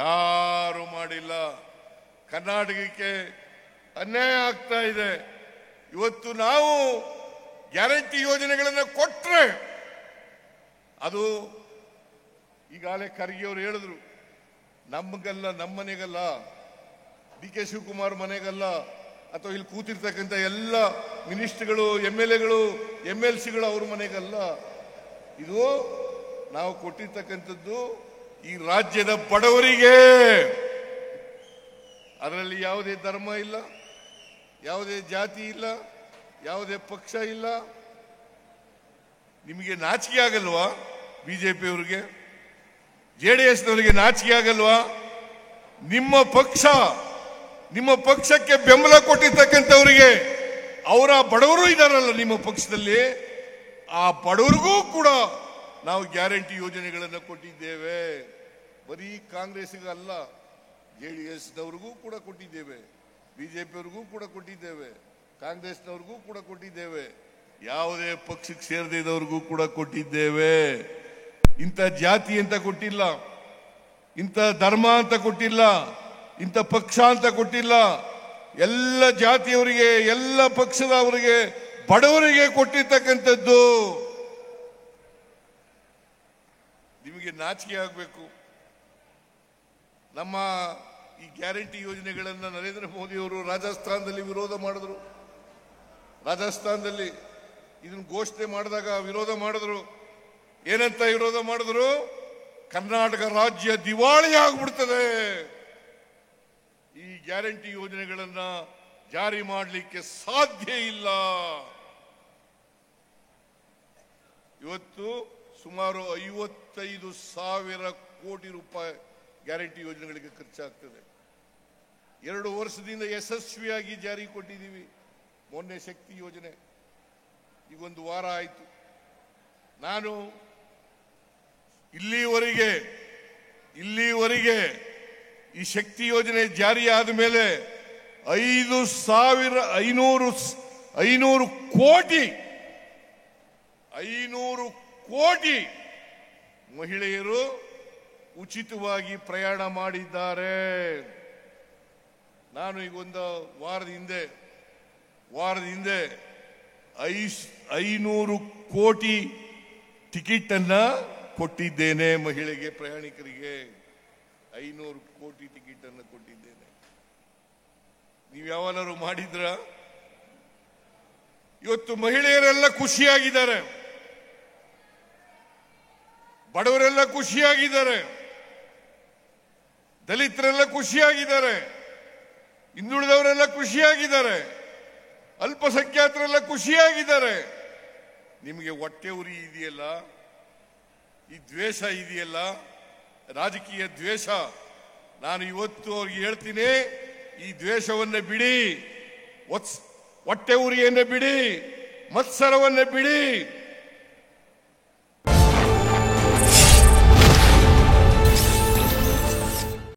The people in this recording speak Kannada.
ಯಾರು ಮಾಡಿಲ್ಲ. ಕರ್ನಾಟಕಕ್ಕೆ ಅನ್ಯಾಯ ಆಗ್ತಾ ಇದೆ. ಇವತ್ತು ನಾವು ಗ್ಯಾರಂಟಿ ಯೋಜನೆಗಳನ್ನು ಕೊಟ್ರೆ ಅದು ಈಗಾಗಲೇ ಖರ್ಗೆ ಅವರು ಹೇಳಿದ್ರು, ನಮಗಲ್ಲ, ನಮ್ಮ ಮನೆಗಲ್ಲ, ಡಿ ಕೆ ಶಿವಕುಮಾರ್ ಮನೆಗಲ್ಲ, ಅಥವಾ ಇಲ್ಲಿ ಕೂತಿರ್ತಕ್ಕಂಥ ಎಲ್ಲ ಮಿನಿಸ್ಟರ್ಗಳು, MLAಗಳು, MLCಗಳು ಅವ್ರ ಮನೆಗಲ್ಲ. ಇದು ನಾವು ಕೊಟ್ಟಿರ್ತಕ್ಕಂಥದ್ದು ಈ ರಾಜ್ಯದ ಬಡವರಿಗೆ. ಅದರಲ್ಲಿ ಯಾವುದೇ ಧರ್ಮ ಇಲ್ಲ, ಯಾವುದೇ ಜಾತಿ ಇಲ್ಲ, ಯಾವುದೇ ಪಕ್ಷ ಇಲ್ಲ. ನಿಮಗೆ ನಾಚಿಕೆ ಆಗಲ್ವಾ? ಬಿಜೆಪಿಯವರಿಗೆ, JDSನವರಿಗೆ ನಾಚಿಕೆ ಆಗಲ್ವಾ? ನಿಮ್ಮ ಪಕ್ಷಕ್ಕೆ ಬೆಂಬಲ ಕೊಟ್ಟಿರ್ತಕ್ಕಂಥವರಿಗೆ, ಅವರ ಬಡವರು ಇದ್ದಾರಲ್ಲ ನಿಮ್ಮ ಪಕ್ಷದಲ್ಲಿ, ಆ ಬಡವರಿಗೂ ಕೂಡ ನಾವು ಗ್ಯಾರಂಟಿ ಯೋಜನೆಗಳನ್ನು ಕೊಟ್ಟಿದ್ದೇವೆ. ಬರೀ ಕಾಂಗ್ರೆಸ್ಗಲ್ಲ, JDSನವ್ರಿಗೂ ಕೂಡ ಕೊಟ್ಟಿದ್ದೇವೆ, ಬಿಜೆಪಿಯವ್ರಿಗೂ ಕೂಡ ಕೊಟ್ಟಿದ್ದೇವೆ, ಕಾಂಗ್ರೆಸ್ನವ್ರಿಗೂ ಕೂಡ ಕೊಟ್ಟಿದ್ದೇವೆ, ಯಾವುದೇ ಪಕ್ಷಕ್ಕೆ ಸೇರದೇ ಇದ್ದವ್ರಿಗೂ ಕೂಡ ಕೊಟ್ಟಿದ್ದೇವೆ. ಇಂಥ ಜಾತಿ ಅಂತ ಕೊಟ್ಟಿಲ್ಲ, ಇಂಥ ಧರ್ಮ ಅಂತ ಕೊಟ್ಟಿಲ್ಲ, ಇಂಥ ಪಕ್ಷ ಅಂತ ಕೊಟ್ಟಿಲ್ಲ. ಎಲ್ಲ ಜಾತಿಯವರಿಗೆ, ಎಲ್ಲ ಪಕ್ಷದವರಿಗೆ, ಬಡವರಿಗೆ ಕೊಟ್ಟಿರ್ತಕ್ಕಂಥದ್ದು. ನಿಮಗೆ ನಾಚಿಕೆ ಆಗಬೇಕು. ನಮ್ಮ ಈ ಗ್ಯಾರಂಟಿ ಯೋಜನೆಗಳನ್ನು ನರೇಂದ್ರ ಮೋದಿ ಅವರು ರಾಜಸ್ಥಾನದಲ್ಲಿ ವಿರೋಧ ಮಾಡಿದ್ರು. ರಾಜಸ್ಥಾನದಲ್ಲಿ ಇದನ್ನು ಘೋಷಣೆ ಮಾಡಿದಾಗ ವಿರೋಧ ಮಾಡಿದ್ರು. ಏನಂತ ವಿರೋಧ ಮಾಡಿದ್ರು? ಕರ್ನಾಟಕ ರಾಜ್ಯ ದಿವಾಳಿ ಆಗ್ಬಿಡ್ತದೆ, ಈ ಗ್ಯಾರಂಟಿ ಯೋಜನೆಗಳನ್ನ ಜಾರಿ ಮಾಡಲಿಕ್ಕೆ ಸಾಧ್ಯ ಇಲ್ಲ. ಇವತ್ತು ಸುಮಾರು 55,000 ಕೋಟಿ ರೂಪಾಯಿ ಗ್ಯಾರಂಟಿ ಯೋಜನೆಗಳಿಗೆ ಖರ್ಚಾಗ್ತದೆ. 2 ವರ್ಷದಿಂದ ಯಶಸ್ವಿಯಾಗಿ ಜಾರಿ ಕೊಟ್ಟಿದ್ದೀವಿ. ಮೊನ್ನೆ ಶಕ್ತಿ ಯೋಜನೆ ಈಗೊಂದು ವಾರ ಆಯಿತು. ನಾನು ಇಲ್ಲಿವರೆಗೆ ಈ ಶಕ್ತಿ ಯೋಜನೆ ಜಾರಿಯಾದ ಮೇಲೆ 500 ಕೋಟಿ ಮಹಿಳೆಯರು ಉಚಿತವಾಗಿ ಪ್ರಯಾಣ ಮಾಡಿದ್ದಾರೆ. ನಾನು ಈಗ ಒಂದು ವಾರದ ಹಿಂದೆ 500 ಕೋಟಿ ಟಿಕೆಟ್ ಅನ್ನ ಕೊಟ್ಟಿದ್ದೇನೆ ಮಹಿಳೆಗೆ, ಪ್ರಯಾಣಿಕರಿಗೆ 500 ಕೋಟಿ ಟಿಕೆಟ್ ಅನ್ನು ಕೊಟ್ಟಿದ್ದೇನೆ. ನೀವು ಯಾವಾಗಲಾರು ಮಾಡಿದ್ರ? ಇವತ್ತು ಮಹಿಳೆಯರೆಲ್ಲ ಖುಷಿಯಾಗಿದ್ದಾರೆ, ಬಡವರೆಲ್ಲ ಖುಷಿಯಾಗಿದ್ದಾರೆ, ದಲಿತರೆಲ್ಲ ಖುಷಿಯಾಗಿದ್ದಾರೆ, ಹಿಂದುಳಿದವರೆಲ್ಲ ಖುಷಿಯಾಗಿದ್ದಾರೆ, ಅಲ್ಪಸಂಖ್ಯಾತರೆಲ್ಲ ಖುಷಿಯಾಗಿದ್ದಾರೆ. ನಿಮಗೆ ಹೊಟ್ಟೆ ಉರಿ ಇದೆಯಲ್ಲ, ಈ ದ್ವೇಷ ಇದೆಯಲ್ಲ, ರಾಜಕೀಯ ದ್ವೇಷ, ನಾನು ಇವತ್ತು ಅವ್ರಿಗೆ ಹೇಳ್ತೀನಿ, ಈ ದ್ವೇಷವನ್ನ ಬಿಡಿ, ಹೊಟ್ಟೆ ಉರಿಯನ್ನ ಬಿಡಿ, ಮತ್ಸರವನ್ನ ಬಿಡಿ.